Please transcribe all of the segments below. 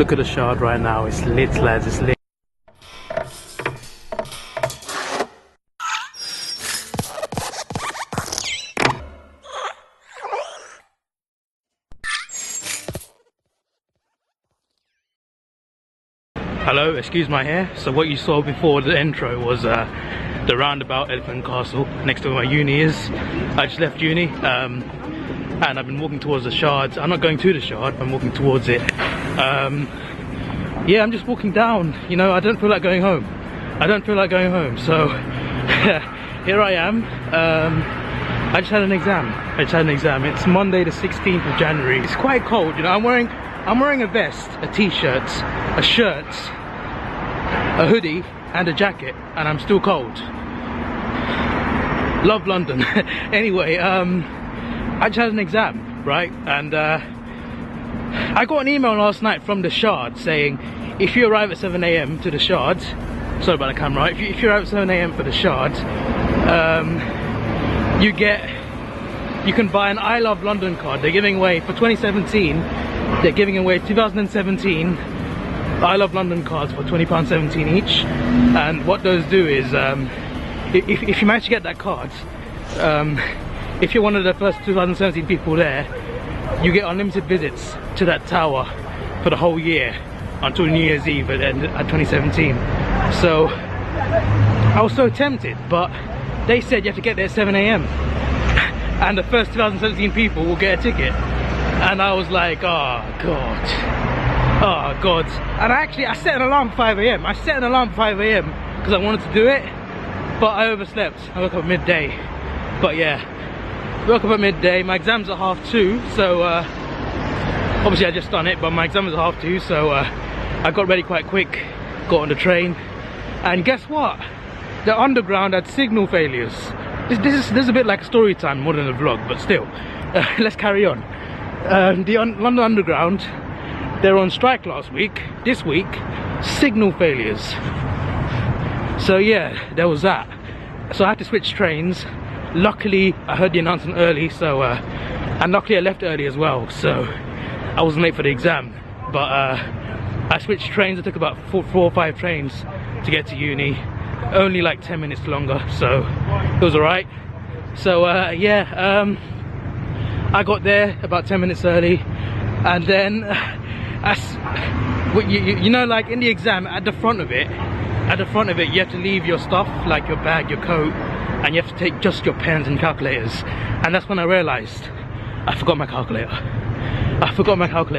Look at the shard right now, it's lit, lads, it's lit. Hello, excuse my hair. So what you saw before the intro was the roundabout Elephant Castle, next to where my uni is. I just left uni and I've been walking towards the shards. I'm not going to the shard, I'm walking towards it. Yeah, I'm just walking down, you know, I don't feel like going home. I don't feel like going home, so here I am. I just had an exam. It's Monday the 16th of January. It's quite cold, you know. I'm wearing a vest, a t-shirt, a shirt, a hoodie and a jacket, and I'm still cold. Love London. Anyway, I just had an exam, right? And I got an email last night from the Shard saying if you arrive at 7 AM to the Shard, sorry about the camera, if you arrive at 7 AM for the Shard, you can buy an I Love London card. They're giving away for 2017. They're giving away 2017 I Love London cards for £20.17 each. And what those do is, if you manage to get that card, if you're one of the first 2017 people there, you get unlimited visits to that tower for the whole year until New Year's Eve at 2017. So I was so tempted, but they said you have to get there at 7 AM and the first 2017 people will get a ticket. And I was like, oh god. And I set an alarm for 5 AM. I set an alarm for 5 AM because I wanted to do it, but I overslept. I woke up at midday. But yeah, woke up at midday. My exam's at 2:30, so obviously I just done it, but my exam was at 2:30, so I got ready quite quick, got on the train, and guess what? The underground had signal failures. This is a bit like a story time more than a vlog, but still, let's carry on. The London Underground, they're on strike last week. This week, signal failures. So yeah, there was that. So I had to switch trains. Luckily, I heard the announcement early, so and luckily I left early as well, so I wasn't late for the exam. But I switched trains. I took about four or five trains to get to uni. Only like 10 minutes longer, so it was alright. So yeah, I got there about 10 minutes early, and then you know, like in the exam, at the front of it, you have to leave your stuff, like your bag, your coat, and you have to take just your pens and calculators. And that's when I realized I forgot my calculator.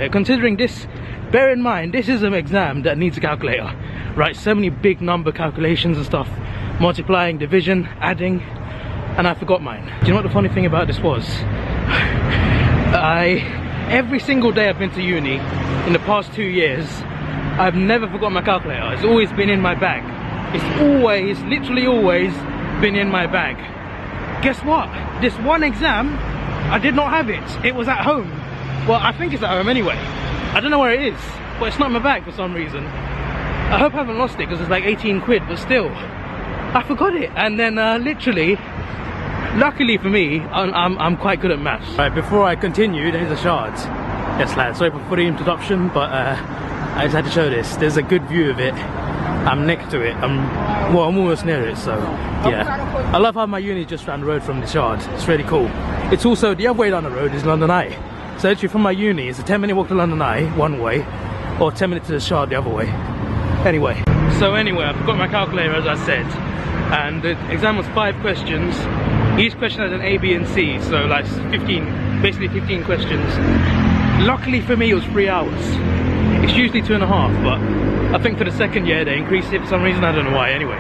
Considering this, bear in mind, this is an exam that needs a calculator, right? So many big number calculations and stuff, multiplying, division, adding, and I forgot mine. Do you know what the funny thing about this was? Every single day I've been to uni in the past 2 years, I've never forgotten my calculator. It's always been in my bag. It's always, literally always been in my bag. Guess what? This one exam, I did not have it. It was at home. Well, I think it's at home anyway. I don't know where it is, but it's not in my bag for some reason. I hope I haven't lost it because it's like 18 quid, but still, I forgot it. And then literally, luckily for me, I'm quite good at maths. Right, before I continue, there's the shards. Yes lads, sorry for the introduction, but I just had to show this. There's a good view of it. I'm next to it. I'm almost near it, so yeah. I love how my uni is just around the road from the shard. It's really cool. It's also, the other way down the road is London Eye. So actually from my uni, it's a 10-minute walk to London Eye, one way, or 10 minutes to the shard the other way. Anyway, I forgot my calculator as I said, and the exam was 5 questions. Each question has an A, B and C, so like 15, basically 15 questions. Luckily for me it was 3 hours. It's usually 2.5, but I think for the second year they increased it for some reason, I don't know why. Anyway,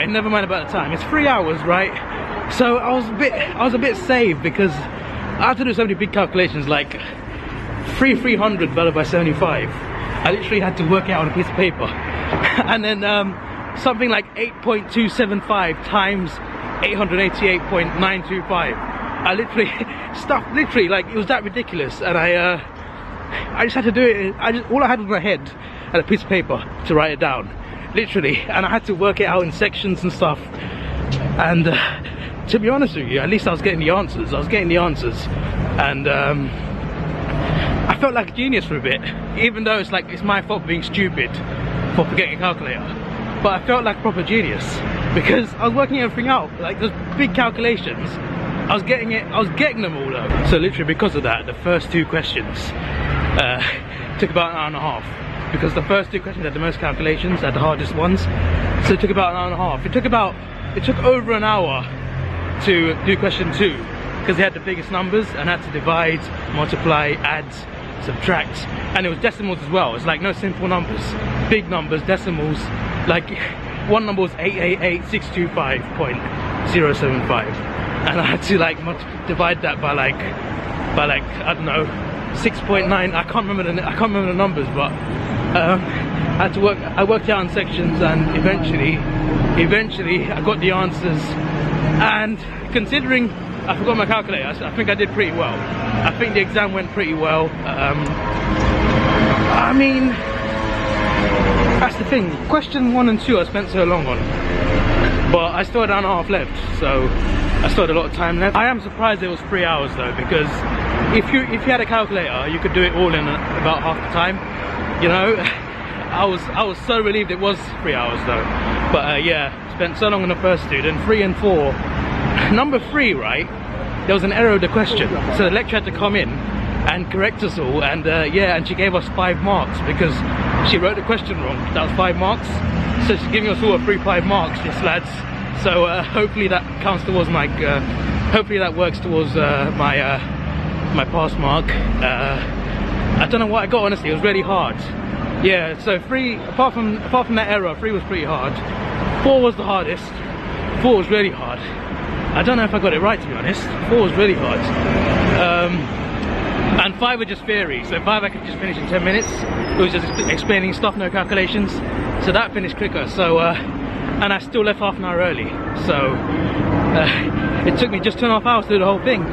never mind about the time. It's 3 hours, right? So I was a bit saved because I had to do so many big calculations, like 300 divided by 75. I literally had to work it out on a piece of paper. And then something like 8.275 times 888.925. I literally literally, like, it was that ridiculous, and I just had to do it. All I had was my head and a piece of paper to write it down, literally, and I had to work it out in sections and stuff. And to be honest with you, at least I was getting the answers. And I felt like a genius for a bit, even though it's like it's my fault for being stupid for forgetting a calculator. But I felt like a proper genius because I was working everything out, like those big calculations. I was getting them all out. So literally because of that, the first two questions took about an hour and a half, because the first two questions had the most calculations, had the hardest ones. So it took about an hour and a half. It took over an hour to do question 2 because they had the biggest numbers and had to divide, multiply, add, subtract, and it was decimals as well. It's like no simple numbers, big numbers, decimals. Like one number was 888,625.075, and I had to like divide that by like I don't know, 6.9. I can't remember the numbers, but I had to work. I worked out in sections, and eventually I got the answers. And considering I forgot my calculator, I think I did pretty well. I think the exam went pretty well. I mean, that's the thing. Question 1 and 2 I spent so long on, but I still had an hour and a half left, so I still had a lot of time left. I am surprised it was 3 hours though, because if you had a calculator, you could do it all in about half the time. You know, I was so relieved it was 3 hours though. But yeah, spent so long on the first two. Then 3 and 4. Number 3, right? There was an error of the question, so the lecturer had to come in and correct us all. And yeah, and she gave us 5 marks because she wrote the question wrong. That was 5 marks. So she's giving us all a free 5 marks, yes lads. So hopefully that counts towards my. Hopefully that works towards my pass mark. I don't know what I got, honestly. It was really hard. Yeah, so 3, apart from that error, 3 was pretty hard. 4 was the hardest. 4 was really hard. I don't know if I got it right, to be honest. 4 was really hard. And 5 were just theory. So 5 I could just finish in 10 minutes. It was just explaining stuff, no calculations. So that finished quicker. So and I still left half an hour early. So it took me just 2.5 hours to do the whole thing.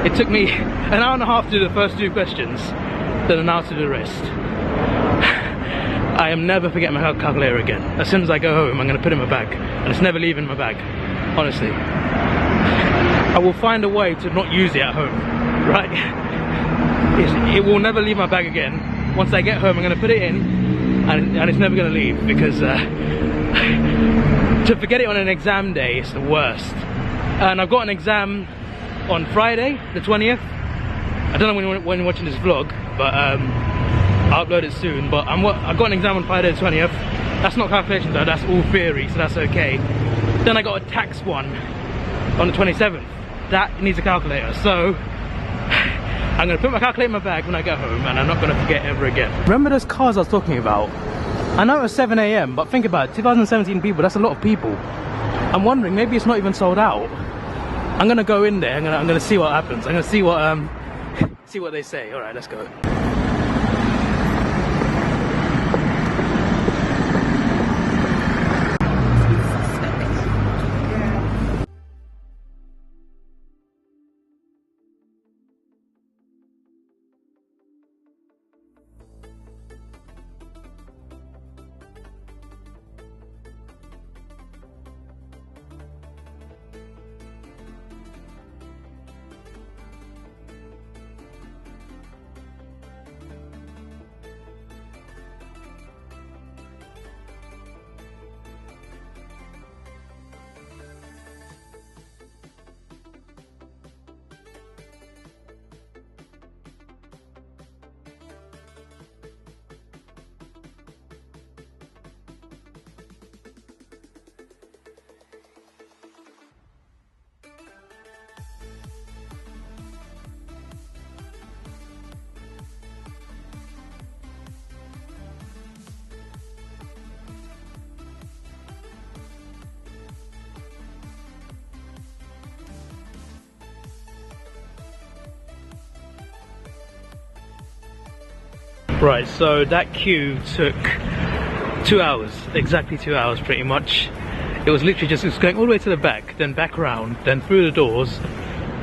It took me an hour and a half to do the first 2 questions, then an hour to do the rest. I am never forgetting my calculator again. As soon as I go home, I'm going to put it in my bag, and it's never leaving my bag, honestly. I will find a way to not use it at home, right? It will never leave my bag again. Once I get home, I'm going to put it in, and it's never going to leave, because to forget it on an exam day is the worst. And I've got an exam on Friday, the 20th. I don't know when you're watching this vlog, but I'll upload it soon. But I've got an exam on Friday the 20th. That's not calculations though, that's all theory, so that's okay. Then I got a tax one on the 27th. That needs a calculator, so I'm going to put my calculator in my bag when I get home, and I'm not going to forget ever again. Remember those cars I was talking about? I know it was 7 AM, but think about it, 2017 people, that's a lot of people. I'm wondering, maybe it's not even sold out. I'm going to go in there, I'm going to see what happens. I'm going to see what they say. Alright, let's go. Right, so that queue took 2 hours, exactly 2 hours pretty much. It was literally just going all the way to the back, then back around, then through the doors,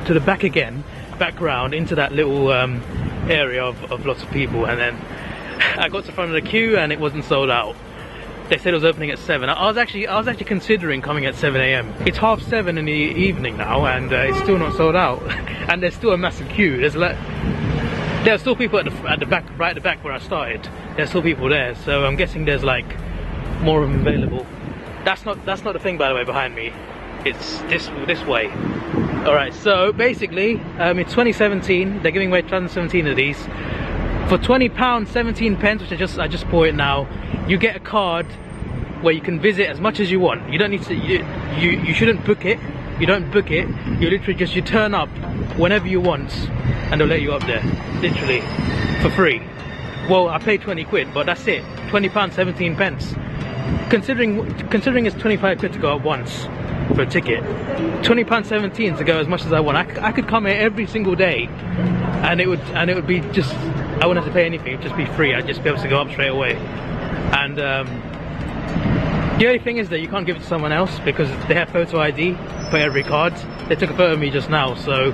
to the back again, back round into that little area of lots of people, and then I got to the front of the queue and it wasn't sold out. They said it was opening at 7. I was actually considering coming at 7 AM. It's 7:30 in the evening now, and it's still not sold out. And there's still a massive queue. There are still people at the back, right at the back where I started. There's still people there, so I'm guessing there's like more of them available. That's not the thing, by the way, behind me. It's this way. All right, so basically, it's 2017. They're giving away 2017 of these for £20, 17 pence, which I just bought it now. You get a card where you can visit as much as you want. You don't need to. You shouldn't book it. You don't book it. You literally just turn up whenever you want, and they'll let you up there, literally for free. Well, I paid 20 quid, but that's it. £20, 17 pence. Considering it's 25 quid to go up once for a ticket, £20, 17 to go as much as I want. I could come here every single day, and it would be just, I wouldn't have to pay anything. It'd just be free. I'd just be able to go up straight away. And the only thing is that you can't give it to someone else because they have photo ID for every card. They took a photo of me just now, so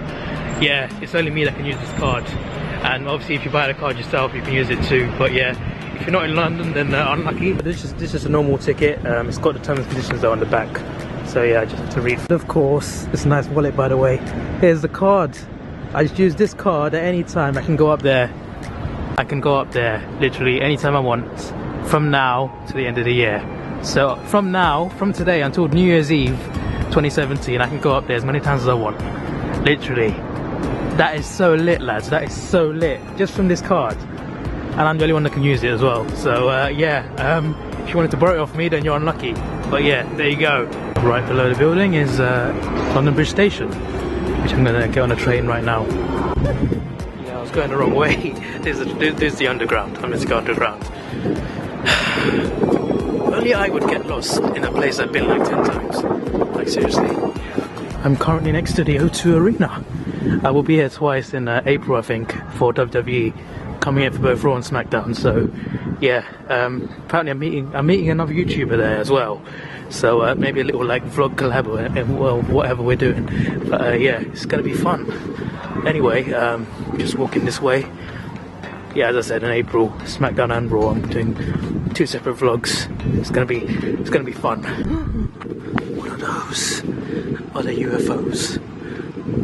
yeah, it's only me that can use this card. And obviously if you buy the card yourself, you can use it too. But yeah, if you're not in London, then unlucky. This is a normal ticket. It's got the terms and conditions though on the back. So yeah, I just have to read. Of course, it's a nice wallet, by the way. Here's the card. I just use this card at any time. I can go up there. I can go up there literally anytime I want from now to the end of the year. So from today until New Year's Eve 2017, I can go up there as many times as I want. Literally. That is so lit, lads. That is so lit. Just from this card. And I'm the only one that can use it as well. So yeah, if you wanted to borrow it off me, then you're unlucky. But yeah, there you go. Right below the building is London Bridge Station, which I'm gonna get on a train right now. Yeah, I was going the wrong way. There's the underground. I'm just going underground. Only I would get lost in a place I've been like 10 times. Like seriously. I'm currently next to the O2 Arena. I will be here twice in April, I think, for WWE, coming here for both Raw and SmackDown. So yeah, apparently I'm meeting another YouTuber there as well. So maybe a little like vlog collab or well, whatever we're doing. But yeah, it's gonna be fun. Anyway, just walking this way. Yeah, as I said, in April, SmackDown and Raw, I'm doing 2 separate vlogs. It's gonna be fun. What are those? Are they UFOs?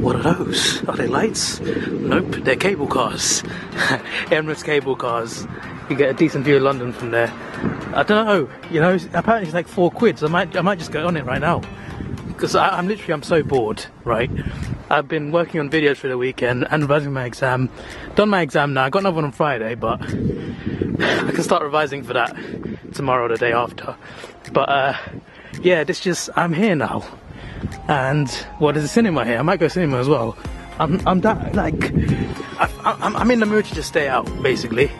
What are those? Are they lights? Nope, they're cable cars. Emirates cable cars. You get a decent view of London from there. I don't know, you know, apparently it's like 4 quid, so I might just go on it right now. Because I'm so bored, right? I've been working on videos for the weekend and revising my exam. Done my exam now, I got another one on Friday, but I can start revising for that tomorrow or the day after. But yeah, I'm here now. And well, there's a cinema here. I might go cinema as well. I'm in the mood to just stay out, basically.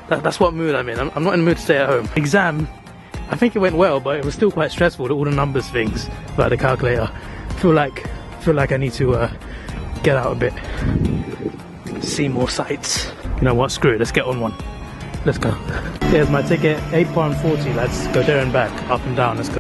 That's what mood I'm in. I'm not in the mood to stay at home. Exam, I think it went well, but it was still quite stressful. All the numbers things, like the calculator. I feel like I need to get out a bit, see more sights. You know what? Screw it. Let's get on one. Let's go. Here's my ticket. £8.40. Let's go there and back, up and down. Let's go.